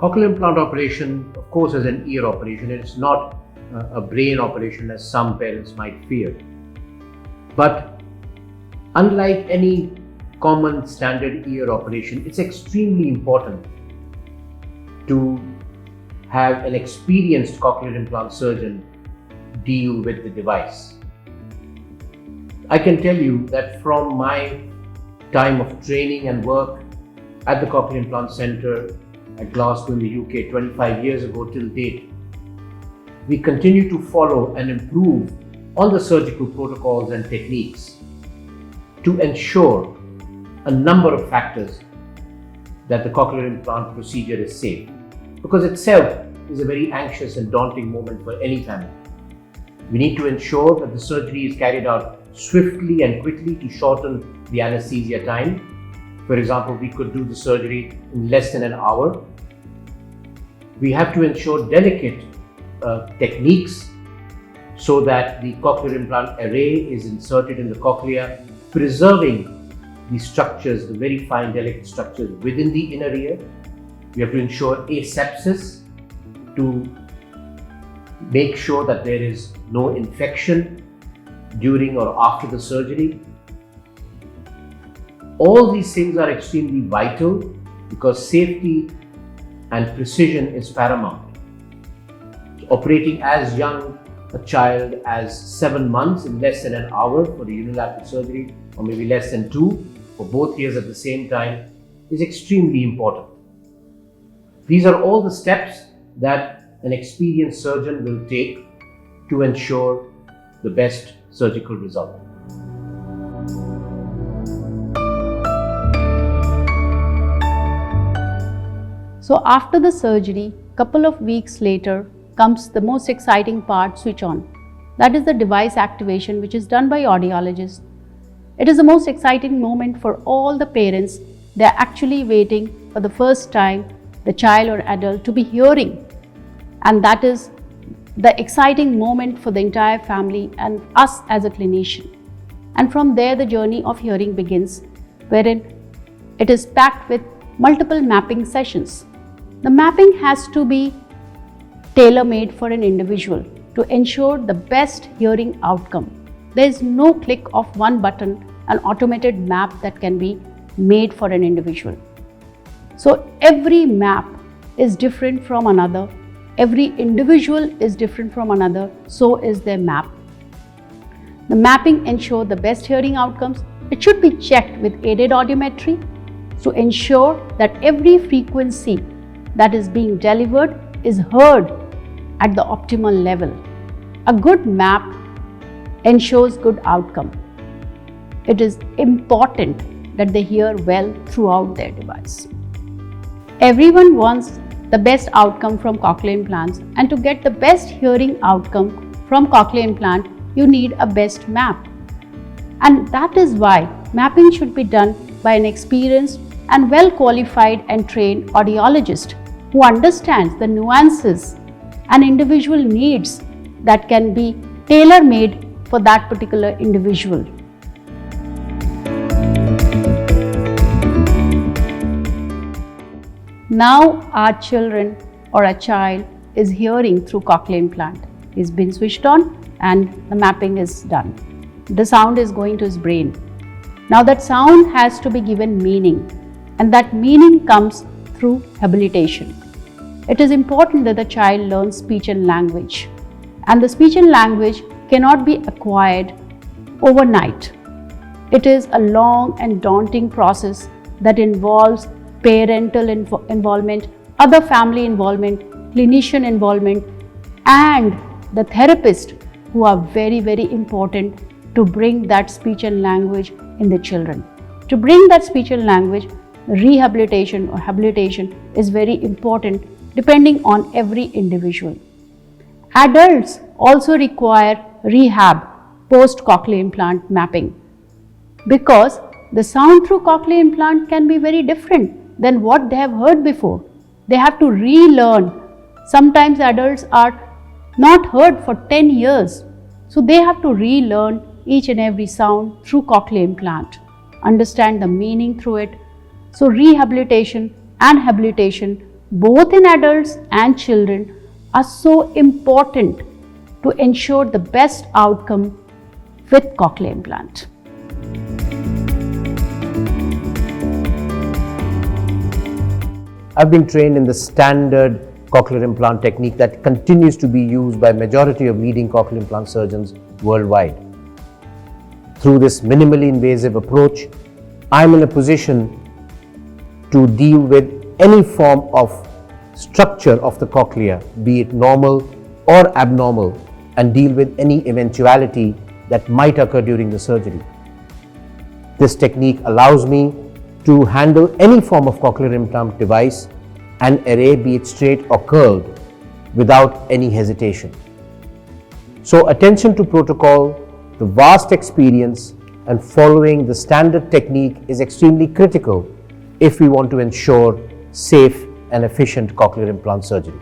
Cochlear implant operation, of course, is an ear operation. It's not a brain operation as some parents might fear. But unlike any common standard ear operation, it's extremely important to have an experienced cochlear implant surgeon deal with the device. I can tell you that from my time of training and work at the Cochlear Implant Center at Glasgow in the UK 25 years ago till date, we continue to follow and improve on the surgical protocols and techniques to ensure a number of factors that the cochlear implant procedure is safe, because itself is a very anxious and daunting moment for any family. We need to ensure that the surgery is carried out swiftly and quickly to shorten the anesthesia time. For example, we could do the surgery in less than an hour. We have to ensure delicate techniques so that the cochlear implant array is inserted in the cochlea, preserving the structures, the very fine delicate structures within the inner ear. We have to ensure asepsis to make sure that there is no infection during or after the surgery. All these things are extremely vital because safety and precision is paramount. Operating as young a child as 7 months in less than an hour for the unilateral surgery, or maybe less than 2 for both ears at the same time, is extremely important. These are all the steps that an experienced surgeon will take to ensure the best surgical result. So after the surgery, couple of weeks later comes the most exciting part, switch on. That is the device activation, which is done by audiologists. It is the most exciting moment for all the parents. They are actually waiting for the first time the child or adult to be hearing, and that is the exciting moment for the entire family and us as a clinician. And from there the journey of hearing begins, wherein it is packed with multiple mapping sessions. The mapping has to be tailor-made for an individual to ensure the best hearing outcome. There is no click of one button, an automated map that can be made for an individual. So every map is different from another. Every individual is different from another, so is their map. The mapping ensures the best hearing outcomes. It should be checked with aided audiometry to ensure that every frequency that is being delivered is heard at the optimal level. A good map ensures good outcome. It is important that they hear well throughout their device. Everyone wants the best outcome from cochlear implants, and to get the best hearing outcome from cochlear implant, you need a best map. And that is why mapping should be done by an experienced and well qualified and trained audiologist who understands the nuances and individual needs that can be tailor-made for that particular individual. Now our children or a child is hearing through cochlear implant. He's been switched on and the mapping is done. The sound is going to his brain. Now that sound has to be given meaning, and that meaning comes through habilitation. It is important that the child learns speech and language, and the speech and language cannot be acquired overnight. It is a long and daunting process that involves parental involvement, other family involvement, clinician involvement, and the therapist, who are very, very important to bring that speech and language in the children. To bring that speech and language, rehabilitation or habilitation is very important depending on every individual. Adults also require rehab post-cochlear implant mapping, because the sound through cochlear implant can be very different than what they have heard before. They have to relearn. Sometimes adults are not heard for 10 years, so they have to relearn each and every sound through cochlear implant, understand the meaning through it. So rehabilitation and habilitation both in adults and children, are so important to ensure the best outcome with cochlear implant. I've been trained in the standard cochlear implant technique that continues to be used by majority of leading cochlear implant surgeons worldwide. Through this minimally invasive approach, I'm in a position to deal with any form of structure of the cochlea, be it normal or abnormal, and deal with any eventuality that might occur during the surgery. This technique allows me to handle any form of cochlear implant device and array, be it straight or curved, without any hesitation. So attention to protocol, the vast experience, and following the standard technique is extremely critical if we want to ensure safe and efficient cochlear implant surgery.